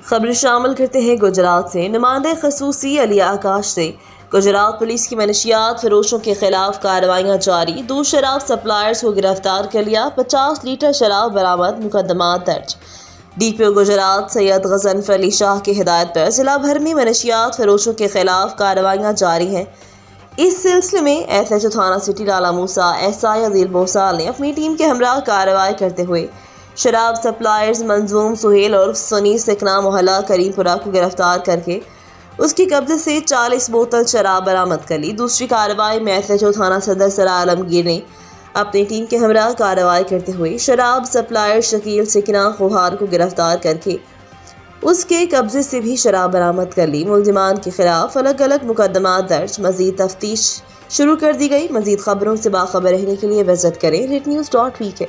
खबर शामिल करते हैं गुजरात से। नुमाइंदे खसूसी अली आकाश से गुजरात पुलिस की मनशियात फरोशों के खिलाफ कार्रवाइयाँ जारी। 2 शराब सप्लायर्स को गिरफ्तार कर लिया। 50 लीटर शराब बरामद। मुकदमा दर्ज। DPO गुजरात सैयद गजनफर अली शाह की हिदायत पर जिला भर में मनशियात फरोशों के खिलाफ कार्रवाइयाँ जारी हैं। इस सिलसिले में SHO थाना सिटी लाला मूसा SI अदील बोसाल ने अपनी टीम के हमरा कार्रवाई करते हुए शराब सप्लायर्स मंजूम सुहेल और सनी सिकना मोहल्ला करीमपुरा को गिरफ्तार करके उसकी कब्जे से 40 बोतल शराब बरामद कर ली। दूसरी कार्रवाई में SHO थाना सदर सरा आलमगीर ने अपनी टीम के हमरा कार्रवाई करते हुए शराब सप्लायर शकील सिकना खोहार को गिरफ्तार करके उसके कब्जे से भी शराब बरामद कर ली। मुलजिमान के खिलाफ अलग अलग मुकदमा दर्ज। मजीद तफ्तीश शुरू कर दी गई। मजीद खबरों से बाखबर रहने के लिए विजिट करें rednews.pk।